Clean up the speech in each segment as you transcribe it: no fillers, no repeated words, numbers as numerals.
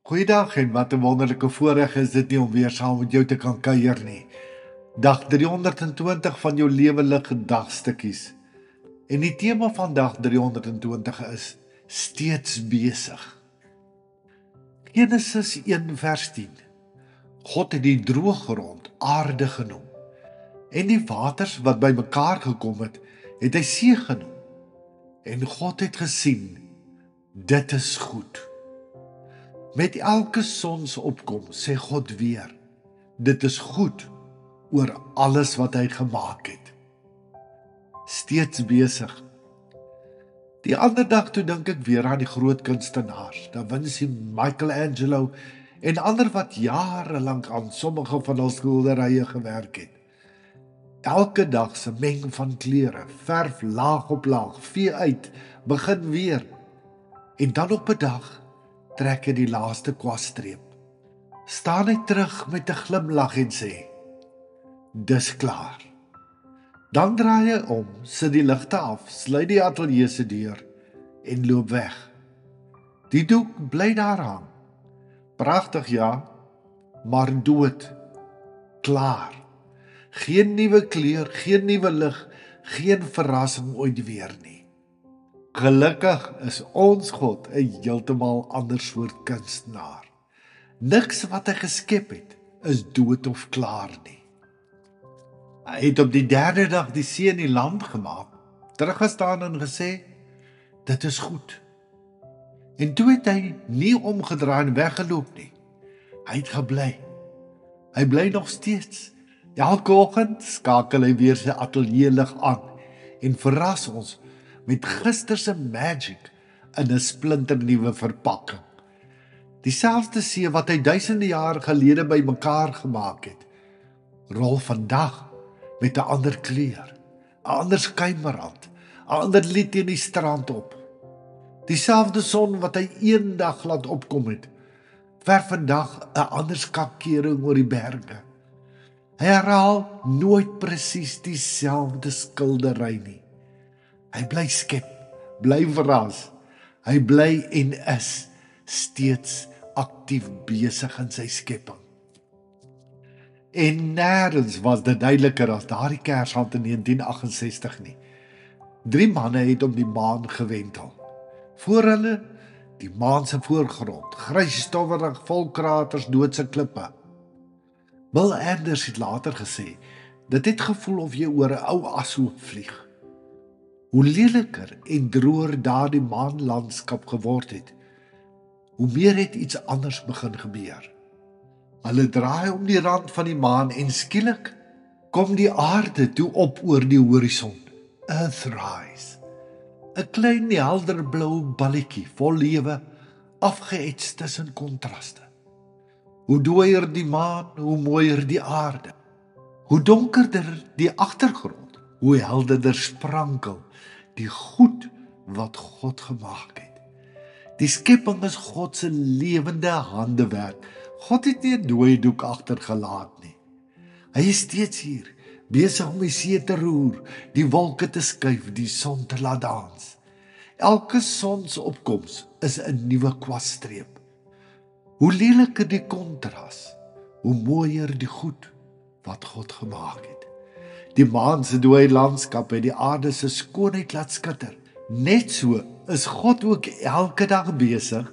Goeiedag en wat 'n wonderlike voorreg is dit nie om weer saam met jou te kan kuier nie. Dag 320 van jou lewe lig dagstukkies. En die tema van dag 320 is steeds besig. Genesis 1 vers 10. God het die droë grond aarde genoem. En die waters wat bymekaar gekom het, het hy see genoem. En God het gesien, dit is goed. Met elke sonsopkom sê God weer, dit is goed oor alles wat hy gemaak het. Steeds besig. Die ander dag toe dink ek weer aan die groot kunstenaars, Da Vinci, Michelangelo en ander wat jarelang aan sommige van hul skilderye gewerk het. Elke dag se meng van kleure, verf laag op laag, vee uit, begin weer. En dan op 'n dag trek hy die laaste kwastreep. Staan hy terug met 'n glimlag en sê, dis klaar. Dan draai hy om, sit die ligte af, sluit die ateljee se deur en loop weg. Die doek bly daar hang. Pragtig ja, maar dood. Klaar. Geen nuwe kleur, geen nuwe lig, geen verrassing ooit weer nie. Gelukkig is ons God 'n heeltemal ander soort kunstenaar. Niks wat hy geskep het, is dood of klaar nie. Hy het op die derde dag die see en die land gemaak, teruggestaan en gesê, dit is goed. En toe het hy nie omgedraai en weggeloop nie. Hy het gebly. Hy bly nog steeds. Elke oggend skakel hy weer sy ateljee lig aan en verras ons met gister se magic in 'n splinternuwe verpakking. Dieselfde see wat hy duisende jaar gelede bymekaar gemaak het, rol vandag met 'n ander kleur, 'n ander skuimrand, 'n ander lied teen die strand op. Dieselfde son wat hy eendag laat opkom het, verf vandag 'n ander skakering oor die berge. Hy herhaal nooit presies dieselfde skildery nie. Hy bly skep, bly verras. Hy bly en is steeds aktief besig in sy skepping. En nêrens was dit duideliker as daardie Kersaand in 1968 nie. 3 manne het om die maan gewentel. Voor hulle die maan se voorgrond, grys stowwerig, vol kraters, doodse klippe. Bill Anders het later gesê, dit het gevoel of jy oor 'n ou ashoop vlieg. Hoe leliker en droër daardie maanlandskap geword het, hoe meer het iets anders begin gebeur. Hulle draai om die rand van die maan en skielik kom die aarde toe op oor die horison. Earthrise. 'n klein helder blou balletjie vol lewe, afgeets tussen kontraste. Hoe dooier die maan, hoe mooier die aarde. Hoe donkerder die agtergrond, hoe helderder sprankel die goed wat God gemaak het. Die skepping is God se lewende handewerk. God het nie 'n dooie doek agtergelaat nie. Hy is steeds hier, besig om die see te roer, die wolke te skuif, die son te laat dans. Elke sonsopkoms is 'n nuwe kwastreep. Hoe leliker die kontras, hoe mooier die goed wat God gemaak het. Die maan se dooie landskap het die aarde se skoonheid laat skitter. Net so is God ook elke dag besig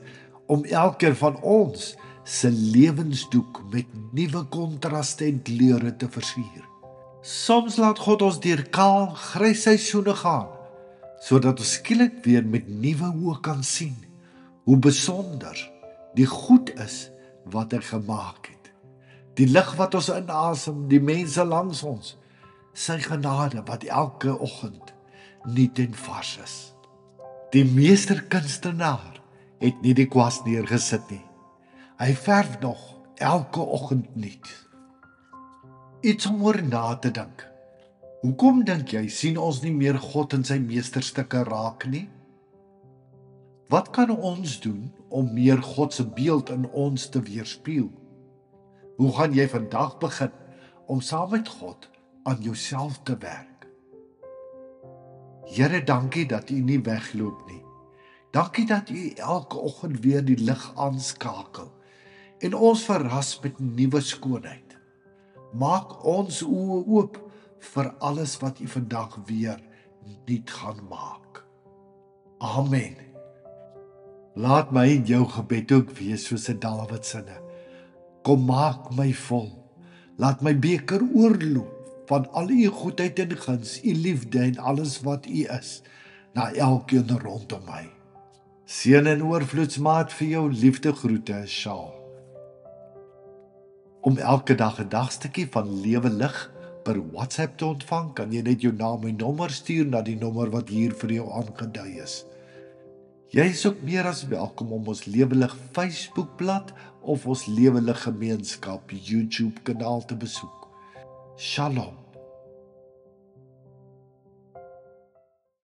om elkeen van ons se lewensdoek met nuwe kontraste en kleure te versier. Soms laat God ons deur kaal, grys seisoene gaan, sodat ons skielik weer met nuwe oë kan sien hoe besonder die goed is wat hy gemaak het. Die lig wat ons inasem, die mense langs ons, sy genade wat elke oggend nuut en vars is. Die meesterkunstenaar het nie die kwas neergesit nie. Hy verf nog elke oggend nuut. Iets om oor na te dink. Hoekom dink jy sien ons nie meer God in sy meesterstukke raak nie? Wat kan ons doen om meer God se beeld in ons te weerspieël? Hoe gaan jy vandag begin om saam met God aan jouself te werk? Here, dankie dat U nie wegloop nie. Dankie dat U elke oggend weer die lig aanskakel en ons verras met nuwe skoonheid. Maak ons oë oop vir alles wat U vandag weer nuut gaan maak. Amen. Laat my in jou gebed ook wees soos 'n Dawid sinne. Kom maak my vol. Laat my beker oorloop van al U goedheid en guns, U liefde en alles wat U is, na elkeen rondom my. Seën en oorvloedsmaat vir jou liefde groete, Shaal. Om elke dag 'n dagstukkie van Lewe Lig per WhatsApp te ontvang, kan jy net jou naam en nommer stuur na die nommer wat hier vir jou aangedui is. Jy is ook meer as welkom om ons Lewe Lig Facebookblad of ons Lewe Lig Gemeenskap YouTube kanaal te besoek. Shalom.